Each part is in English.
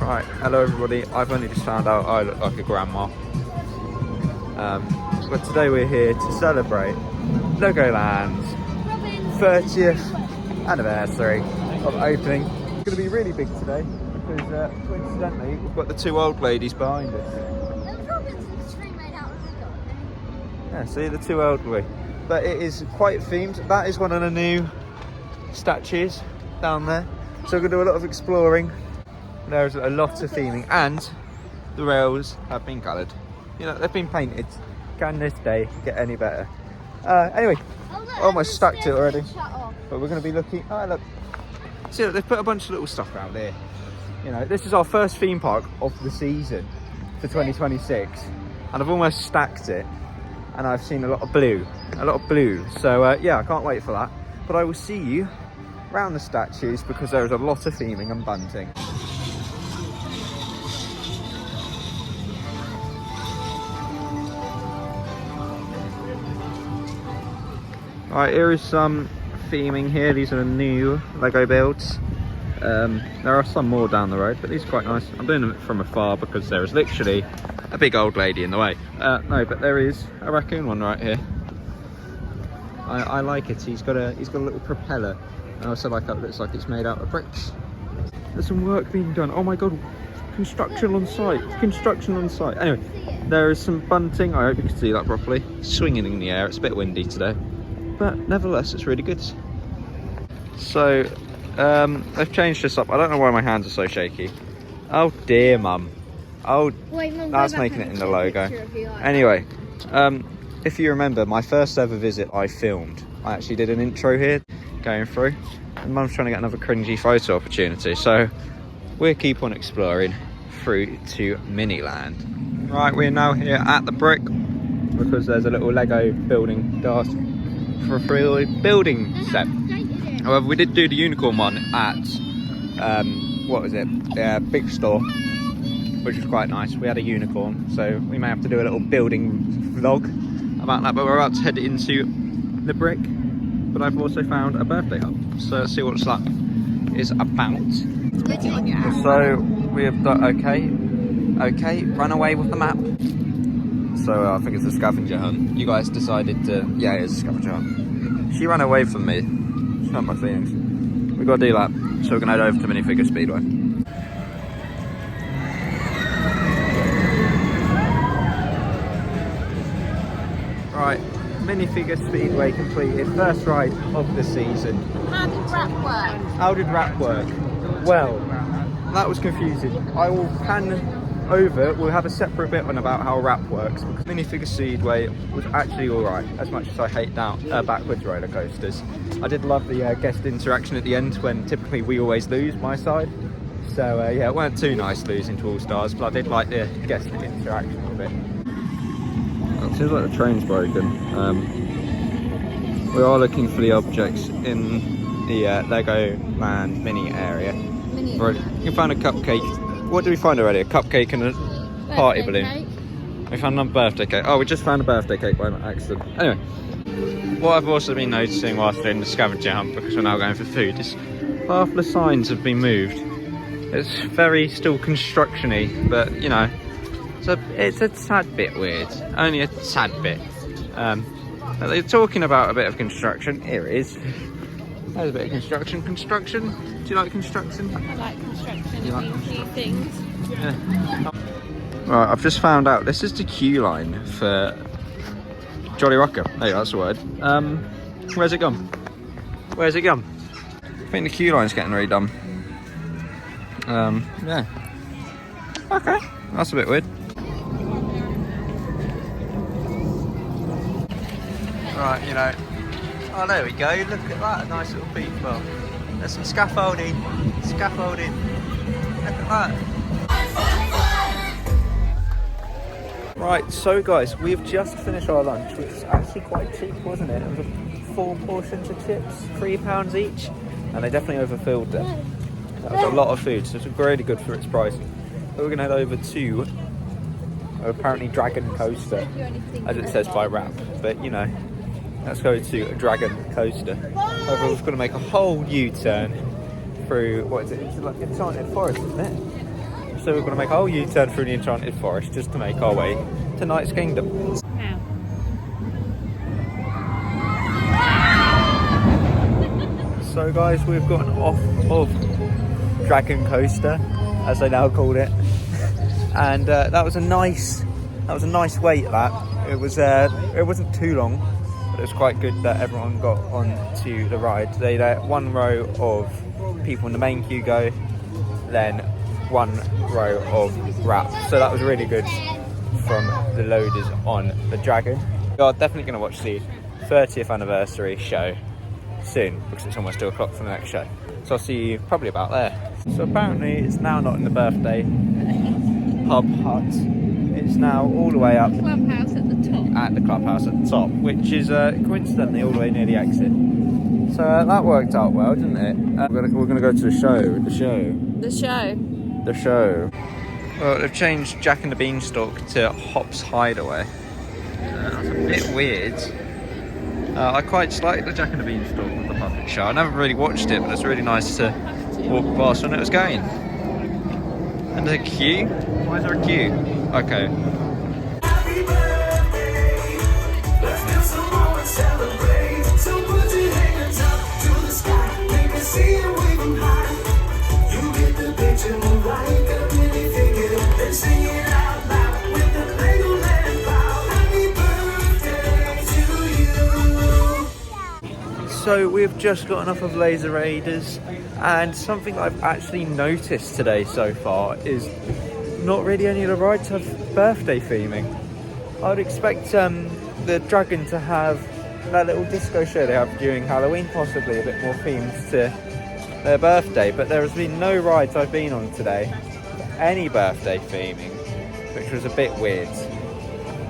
Right, hello everybody. I've only just found out I look like a grandma. But today we're here to celebrate Legoland's 30th anniversary of opening. It's going to be really big today because coincidentally we've got the two old ladies behind us. Yeah, see the two old ladies. But it is quite themed. That is one of the new statues down there. So we're going to do a lot of exploring. There's a lot of theming and the rails have been coloured. You know, they've been painted. Can this day get any better? Anyway, I almost stacked it already. But we're going to be looking. Oh, look. See, look, they've put a bunch of little stuff out there. You know, this is our first theme park of the season for 2026. And I've almost stacked it. And I've seen a lot of blue. So, yeah, I can't wait for that. But I will see you around the statues because there is a lot of theming and bunting. Right, here is some theming here. These are the new Lego builds. There are some more down the road, but these are quite nice. I'm doing them from afar because there is literally a big old lady in the way. No, but there is a raccoon one right here. I like it. He's got a little propeller. I also like how it looks like it's made out of bricks. There's some work being done. Oh my god, construction on site. Construction on site. Anyway, there is some bunting. I hope you can see that properly. Swinging in the air. It's a bit windy today. But nevertheless, it's really good. So, they've changed this up. I don't know why my hands are so shaky. Oh dear, Mum. Oh, wait, Mum, that's making it in the logo. Anyway, if you remember, my first ever visit I filmed. I actually did an intro here, going through. And Mum's trying to get another cringy photo opportunity. So, we'll keep on exploring through to Miniland. Right, we're now here at the brick. Because there's a little Lego building for a free building set. However, we did do the unicorn one at what was it? Big store, which was quite nice. We had a unicorn, so we may have to do a little building vlog about that. But we're about to head into the brick. But I've also found a birthday hut, so let's see what that is about. So we have done okay. Run away with the map. So I think it's a scavenger hunt. You guys decided to... Yeah, it's a scavenger hunt. She ran away from me. It's not my feelings. We've got to do that. So we're going to head over to Minifigure Speedway. Right, Minifigure Speedway completed. First ride of the season. How did rap work? How did rap work? Well, that was confusing. I will pan... over, we'll have a separate bit on about how rap works because Minifigure Speedway was actually alright, as much as I hate backwards roller coasters. I did love the guest interaction at the end when typically we always lose, my side. So yeah, it weren't too nice losing to All Stars, but I did like the guest interaction of it. It seems like the train's broken. We are looking for the objects in the Legoland mini area. You found a cupcake. What did we find already? A cupcake and a party balloon. Cake. We found a birthday cake. Oh, we just found a birthday cake by accident. Anyway, what I've also been noticing whilst doing the scavenger hunt, because we're now going for food, is half the signs have been moved. It's very still construction-y, but you know, it's a tad bit weird. Only a tad bit. They're talking about a bit of construction. Here it is. There's a bit of construction. Construction? Do you like construction? I like construction. It means new things. Yeah. Right, I've just found out this is the queue line for Jolly Rocker. Hey, that's the word. Where's it gone? Where's it gone? I think the queue line's getting really dumb. Yeah. Okay, that's a bit weird. Right, you know. Oh, there we go. Look at that, a nice little people. There's some scaffolding. Look at that. Right, so guys, we've just finished our lunch, which is actually quite cheap, wasn't it? It was 4 portions of chips, £3 each, and they definitely overfilled them. That was a lot of food, so it's really good for its price. So we're gonna head over to apparently Dragon Coaster, as it says by Rap, but you know. Let's go to a Dragon Coaster. However, we've got to make a whole U-turn through, what is it? It's like Enchanted Forest, isn't it? So we're going to make a whole U-turn through the Enchanted Forest just to make our way to Knight's Kingdom. Wow. So guys, we've gotten off of Dragon Coaster, as they now call it, and that was a nice wait. That it wasn't too long, but it was quite good that everyone got onto the ride. They let one row of people in the main queue go, then one row of wrap. So that was really good from the loaders on the Dragon. We are definitely going to watch the 30th anniversary show soon because it's almost 2 o'clock for the next show. So I'll see you probably about there. So apparently it's now not in the birthday pub hut. It's now all the way up Clubhouse at the top. at the clubhouse at the top, which is coincidentally all the way near the exit. So that worked out well, didn't it? We're gonna go to the show. The show. Well, they've changed Jack and the Beanstalk to Hop's Hideaway. That's a bit weird. I quite like the Jack and the Beanstalk with the puppet show. I never really watched it, but it's really nice to walk past when it was going. And the queue? Why is there a queue? Okay. Happy birthday, let's have some more and celebrate. So put your hands up to the sky, make me see you waving high. You get the picture, move like a minifigure, then sing it out loud with the Legoland crowd. Happy birthday to you. So we've just gotten off of Laser Raiders, and something I've actually noticed today so far is not really any of the rides have birthday theming. I would expect the Dragon to have that little disco show they have during Halloween, possibly a bit more themed to their birthday, but there has been no rides I've been on today for any birthday theming, which was a bit weird.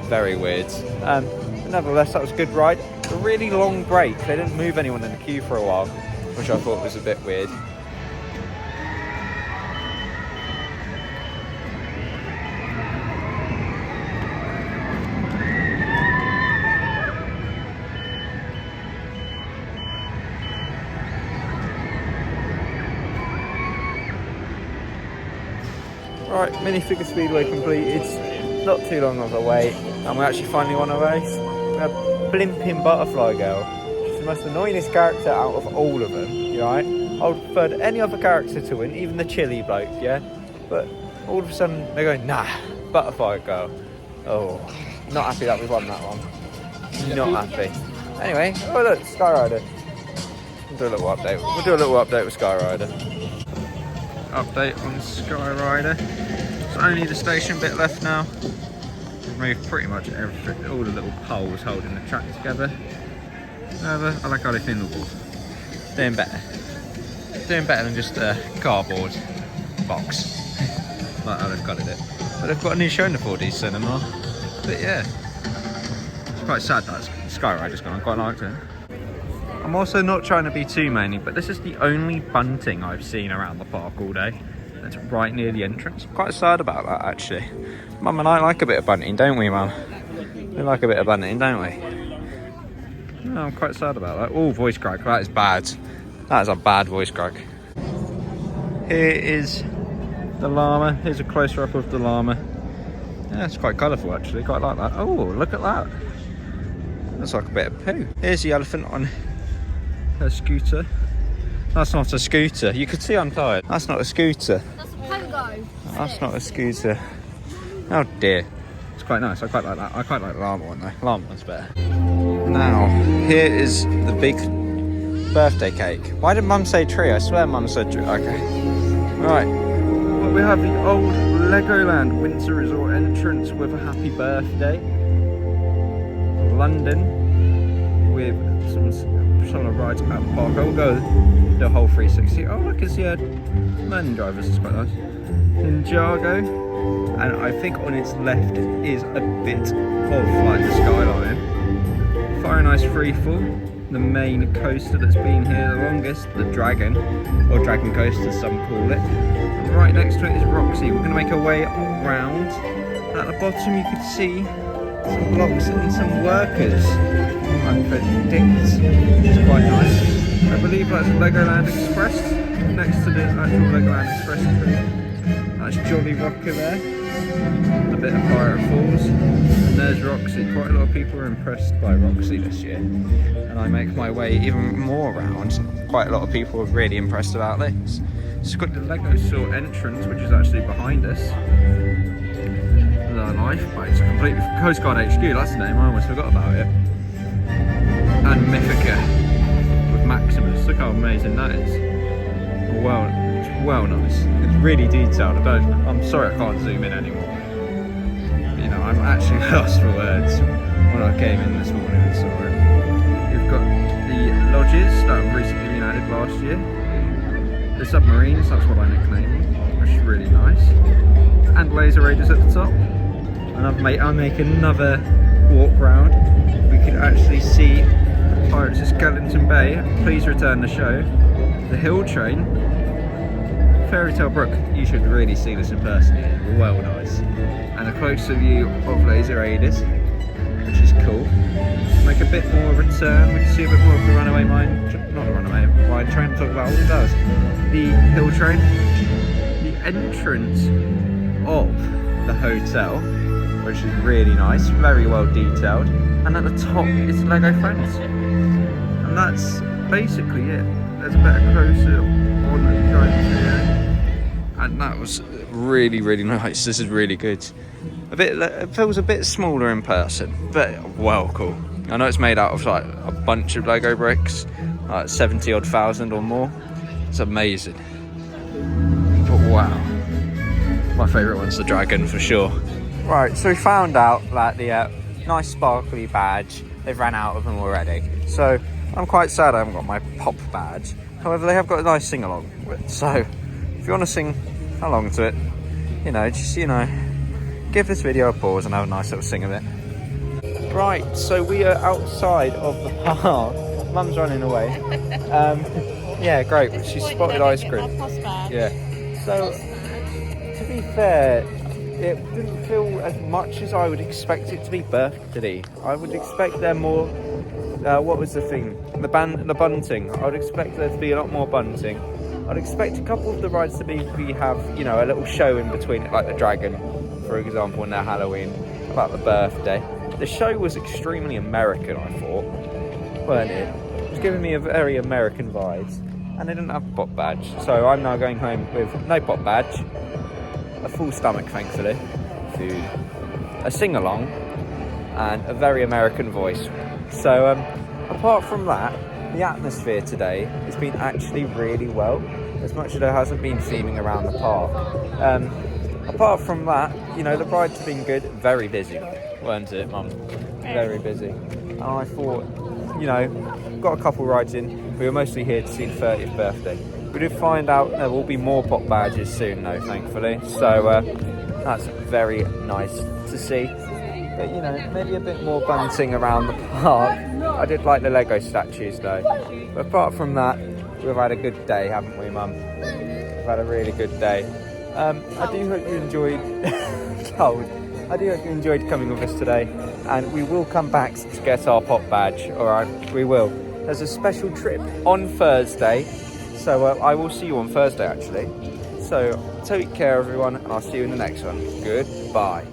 Very weird. But nevertheless, that was a good ride. A really long break. They didn't move anyone in the queue for a while, which I thought was a bit weird. Right, minifigure speedway completed. Not too long of a wait, and we're actually finally on our race. We have Blimping Butterfly Girl. She's the most annoyingest character out of all of them, right? I would prefer any other character to win, even the chilly bloke, yeah? But all of a sudden they go, nah, Butterfly Girl. Oh, not happy that we won that one. Not happy. Anyway, oh look, Skyrider. We'll do a little update. We'll do a little update with Skyrider. Update on Skyrider. It's only the station bit left now. We've moved pretty much everything, all the little poles holding the track together. However, I like how they clean the wall. Doing better. Doing better than just a cardboard box. Like how they've got it. But they've got a new show in the 4D cinema. But yeah, it's quite sad that Skyrider's gone. I quite liked it. I'm also not trying to be too manly, but this is the only bunting I've seen around the park all day. It's right near the entrance. I'm quite sad about that, actually. Mum and I like a bit of bunting, don't we, Mum? We like a bit of bunting, don't we? No, I'm quite sad about that. Oh, voice crack. That is bad. That is a bad voice crack. Here is the llama. Here's a closer up of the llama. Yeah, it's quite colourful, actually. Quite like that. Oh, look at that. Looks like a bit of poo. Here's the elephant on her scooter. That's not a scooter. You could see I'm tired. That's not a scooter. That's a pogo. That's not a scooter. Oh dear. It's quite nice. I quite like that. I quite like the llama one though. Llama one's better. Now, here is the big birthday cake. Why did Mum say tree? I swear Mum said tree. Okay. Right. Well, we have the old Legoland Windsor Resort entrance with a happy birthday. London with some of the rides at the park. I will go the whole 360. Oh look, it's the learning drivers. It's quite nice. Ninjago, and I think on its left is a bit of like the skyline. Very nice freefall. The main coaster that's been here the longest, the Dragon, or Dragon Coaster some call it. And right next to it is Roxy. We're going to make our way around. At the bottom you could see some blocks and some workers. I predict it's quite nice. I believe that's Legoland Express next to the actual Legoland Express. That's Jolly Rocker there. A bit of Pirate Falls. And there's Roxy. Quite a lot of people are impressed by Roxy this year. And I make my way even more around. Quite a lot of people are really impressed about this. It's got the Lego Resort entrance, which is actually behind us. The lifeboats are completely Coast Guard HQ, that's the name, I almost forgot about it. And Mythica with Maximus. Look how amazing that is. Well, it's well nice. It's really detailed. I'm sorry I can't zoom in anymore. You know, I'm actually lost for words when I came in this morning and saw it. We've got the lodges that have recently been added last year. The submarines, that's what I nicknamed them, which is really nice. And laser raiders at the top. And I'll make another walk round. We could actually see the Pirates of Skeleton Bay, Please Return the Show, the Hill Train, Fairy Tale Brook. You should really see this in person, well nice. And a closer view of laser raiders, which is cool. Make a bit more of a turn, we can see a bit more of the runaway mine, not the runaway mine train, talk about all it does. The Hill Train, the entrance of the hotel, which is really nice, very well detailed, and at the top is Lego Friends, and that's basically it. There's a better closer on the giant here, and that was really nice. This is really good. It feels a bit smaller in person, but well cool. I know it's made out of like a bunch of Lego bricks, like 70 odd thousand or more. It's amazing. But wow, my favourite one's the dragon for sure. Right, so we found out that the nice sparkly badge, they've ran out of them already. So I'm quite sad I haven't got my pop badge. However, they have got a nice sing-along. So if you want to sing along to it, just give this video a pause and have a nice little sing of it. Right, so we are outside of the park. Mum's running away. Yeah, great. She spotted ice cream. Yeah. So to be fair, it didn't feel as much as I would expect it to be birthday. I would expect there more. What was the thing? The bunting. I would expect there to be a lot more bunting. I'd expect a couple of the rides to have a little show in between it, like the dragon, for example, and their Halloween, about the birthday. The show was extremely American, I thought, weren't it? It was giving me a very American vibes, and they didn't have a pop badge. So I'm now going home with no pop badge, a full stomach, thankfully, food, a sing-along, and a very American voice. So apart from that, the atmosphere today has been actually really well, as much as there hasn't been theming around the park. Apart from that, the ride's been good. Very busy, weren't it, Mum? Very busy. And I thought, got a couple rides in. We were mostly here to see the 30th birthday. We did find out there will be more pop badges soon, though, thankfully. So that's very nice to see. But, maybe a bit more bunting around the park. I did like the Lego statues, though. But apart from that, we've had a good day, haven't we, Mum? We've had a really good day. I do hope you enjoyed I do hope you enjoyed coming with us today, and we will come back to get our pop badge. Alright, we will. There's a special trip on Thursday, so I will see you on Thursday actually. So take care everyone, and I'll see you in the next one. Goodbye.